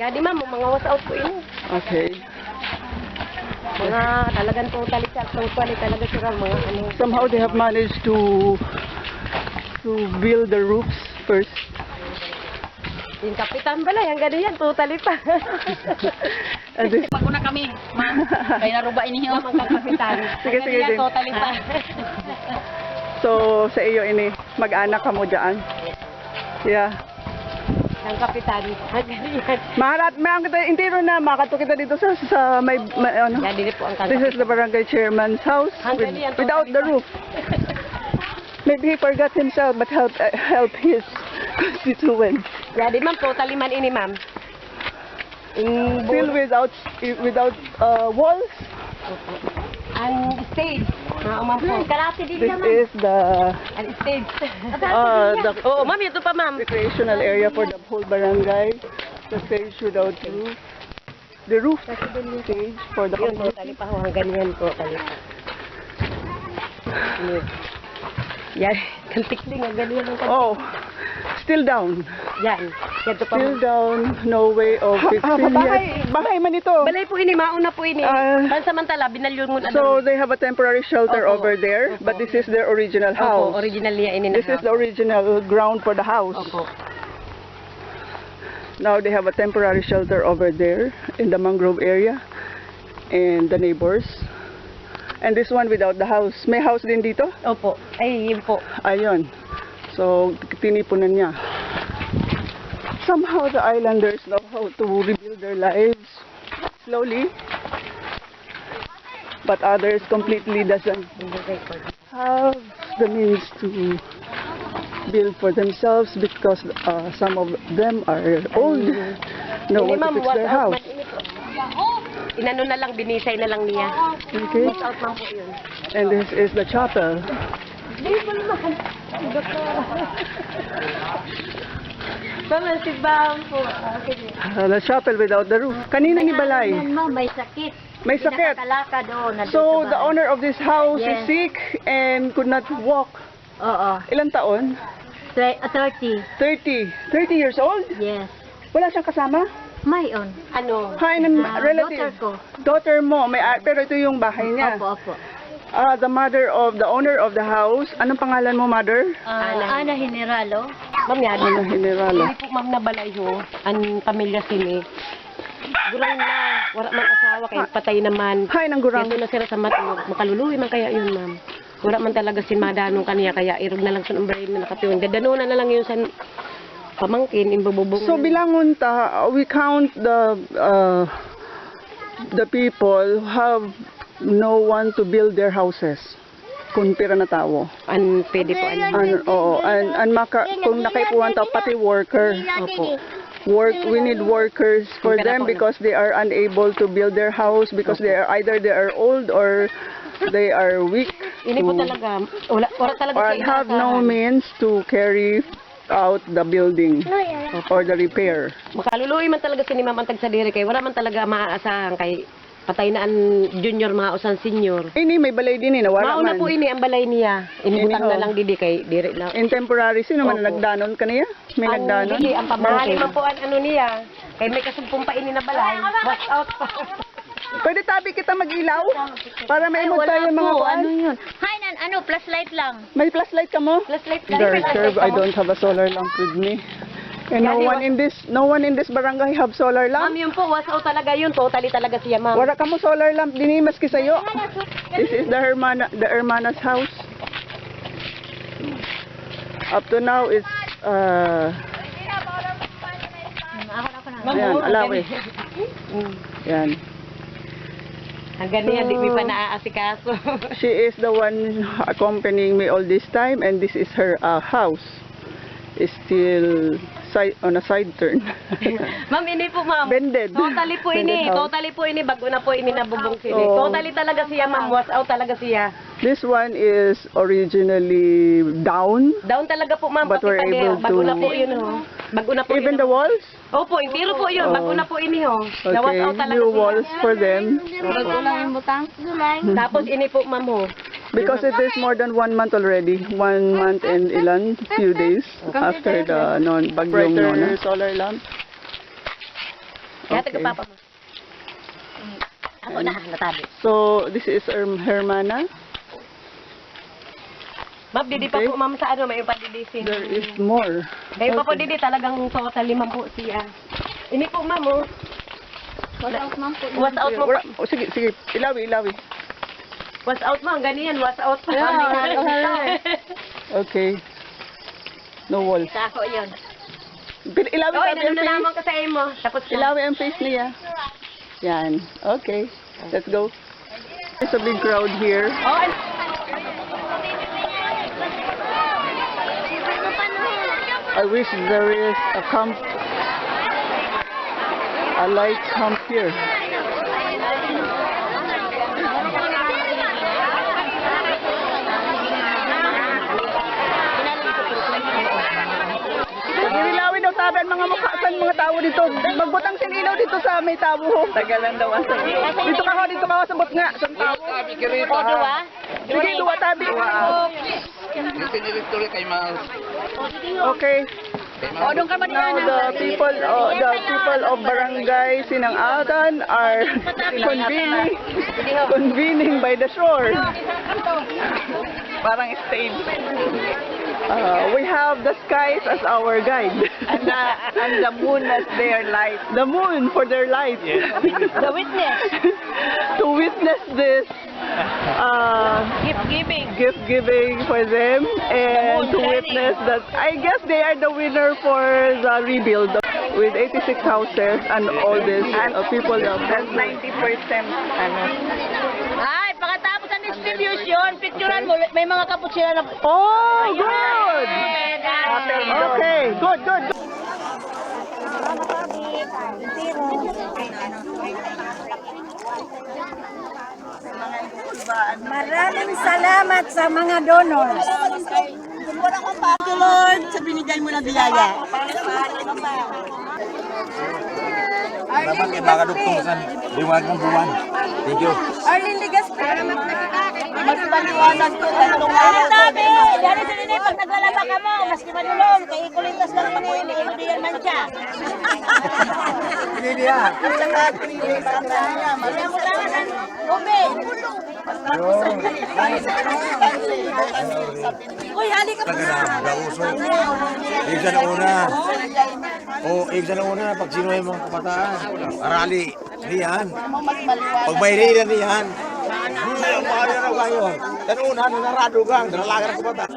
Kaya di ma'am, mga was out po ini. Okay. Mga talagang totally talaga sila mga ano. Somehow they have managed to build the roofs first. Yung kapitan pala, yung gano'n yan, totally pa. And this, Maguna kami, ma'am. Kaya naruba inyo. Mga kapitan. sige, sige, Yan, sige. totally pa. So, sa iyo ini, mag-anak ka mo dyan. Yeah. Yung kapitan. Ang gano'n yan. Maharat, ma'am, kita intiro na, makato kita dito sa may ano. Yan, dili po ang This is the barangay chairman's house Hanggang yan, without the roof. Maybe he forgot himself, but help his constituents. Yan, di ma'am, totally man ini ma'am. Still without walls. Ang stage. Ma'am po. Karate din This is the Ang stage. the Oo, ma'am, ito pa ma'am. recreational area for the whole barangay. The stage without roof. The roof stage for the Yun, whole. totally pa ho. Hanggang yan, totally pa. Yan, kantik din. Ang ganyan ang kantik. Oh, still down. Yan. Yan, ito pa Still ma'am. down. No way of fixing yet. Bahay man ito. Balay po ini, mauna po ini. Pansamantala, binalyon mo na. So they have a temporary shelter Opo. over there, but this is their original house. Opo, original niya ini na This is the original ground for the house. Opo. Now they have a temporary shelter over there in the mangrove area and the neighbors. And this one without the house. May house din dito? Opo. Ay, yun po. Ayun. So, tinipunan niya. Somehow the islanders know how to rebuild their lives slowly. But others completely doesn't have the means to build for themselves because some of them are old. No one to fix their house. Inano na lang, binisay na lang niya. Okay. Walk out man po yun. And this is the chapel. Mama, sigbang po. The chapel without the roof. Kanina ni Balay. Ma'am, may sakit. May sakit. Nakakalaka doon. So the owner of this house is Yes. sick and could not walk. Oo. Ilang taon? 30. 30 years old? Yes. Wala siyang kasama? Mayon. Ano? Hi, ng relative. Daughter ko. Daughter mo, pero ito yung bahay niya. Opo, opo. The mother of the owner of the house. Anong pangalan mo, mother? Ana Generalo. Ma'am yan. Ano, Generalo. Hindi po ma'am na balay ho. Ang pamilya sini. Gurang na. Wala man asawa kay patay naman. Hi, nang Kaya gurang. doon na sila sa matulog. Makaluluwi man kaya yun ma'am. Wala man talaga si madanong kaniya. Kaya irog na lang sa umbrahin na nakatiwang. Dadanunan na lang yun sa pamangkin. Imbububong. So bilangon ta, we count the people who have no one to build their houses. Kung pira na tao. An pwede po. Oo, kung nakaipuan tao, pati worker. Opo. We need workers for them because they are unable to build their house because either they are old or they are weak Ini po talaga. Wala talaga or siya have no inaasahan. means to carry out the building or the repair. Makaluluwi man talaga si ni Ma'am Antag sa diri kay wala man talaga maaasahan kay patay na ang junior mga usan senior. Ini may balay din nawala Mauna man. po ini ang balay niya. Inibutang Iniho. na lang didi kay diri na. In temporary, sino man Opo. nagdanon kaniya? May Ang nagdanon? dili ang pamangkin. Man po ang ano niya. Kay may kasumpong pa ini na balay. Watch out pa. Pwede tabi kita mag-ilaw? Para maimod tayo mga kuan? Ano yun? Hi, flashlight lang. May flashlight ka mo? Flashlight Very curve. I don't have a solar lamp with me. And no one in this barangay have solar Ma'am, lamp. yun po, watch out talaga yun. Totally talaga siya, ma'am. Wala ka mo solar lamp dinhi maski sayo. This is the Hermana's house. Up to now it's ayan, alawi. Yan. Hanggang niya, di mi pa naaasikaso. She is the one accompanying me all this time and this is her house. Is still on a side turn. Ma'am, ini po, ma'am. Bended. Totally po ini. Bended house. Totally po ini. Bago na po ini nabubong sila. Oh. Totally talaga siya, ma'am. Watch out talaga siya. This one is originally down. Down talaga po, ma'am. But Pati we're pa able Bago to- na po yun, ho. Bago na po Even yun. the walls? Opo, intiro po yun. Bago Oh. na po ini, ho. Na-watch Okay, out talaga new siya. walls for them. Bago lang yung butang. Tapos ini po, ma'am, ho. Because it is more than 1 month already. 1 month and few days after the bagyong Nona. Solar lamp. Hati ko Okay. papa mo. Ako na, natabi. So, this is Hermana. Ma'am, didi pa Okay. po ma'am sa ano, may upadidisin. There is more. Kayo pa po didi, talagang total 5 po siya. Ini po ma'am, oh. Wala out ma'am po. Was out mo. Oh, sige, sige. Ilawi. Was out mo, ganyan, was out pa. Yeah, Okay. No walls. Sa ako yun. Ilawi Oy, sabi ang face. nanunalaman ka sa imo. Tapos na. Ilawi ang face niya. Yan. Okay. Let's go. There's a big crowd here. Oh, I wish there is a camp, a light camp here. Pag-ilawi daw tabi ang mga mukha sa mga tao dito. Magbutang sinilaw dito sa may tabo. Tagalan daw ang sabi. Dito ka sa bot nga. Sa tabo. o, duwa? Sige, duwa tabi. Okay. O, doon ka ba Now the people of Barangay Sinangatan are convening by the shore. Parang stage. We have the skies as our guide. And the moon as their light. The moon for their light. The witness. To witness this gift giving for them and to witness that I guess they are the winner for the rebuild with 86 houses and all this people of that's 90% Ay, pagkatapos ng distribution, picturean mo, may mga kaput sila na... Oh, good. Okay, good. Maraming salamat sa mga donors. Lord, sa binigay mo na biyaya. Dapat may baka dugtungan, liwanag ng buwan. Thank you. Arlene Ligaspi. Mas maliwanag ko tatlong araw. Sabi, dari sa nini, pag naglalaba ka mo, mas di manulong, kay ikulitas lang mo nili, hindi yan man siya. Hindi niya. Ube. Uy, halika pa. Nauso. Igsa na una. Igsa na una pag sino yung mga kabataan. Arali. Niyan. Pag may rila niyan. Hindi ang mahal na kayo. Dan una, nanaradugang. Dalalagan ng kabataan.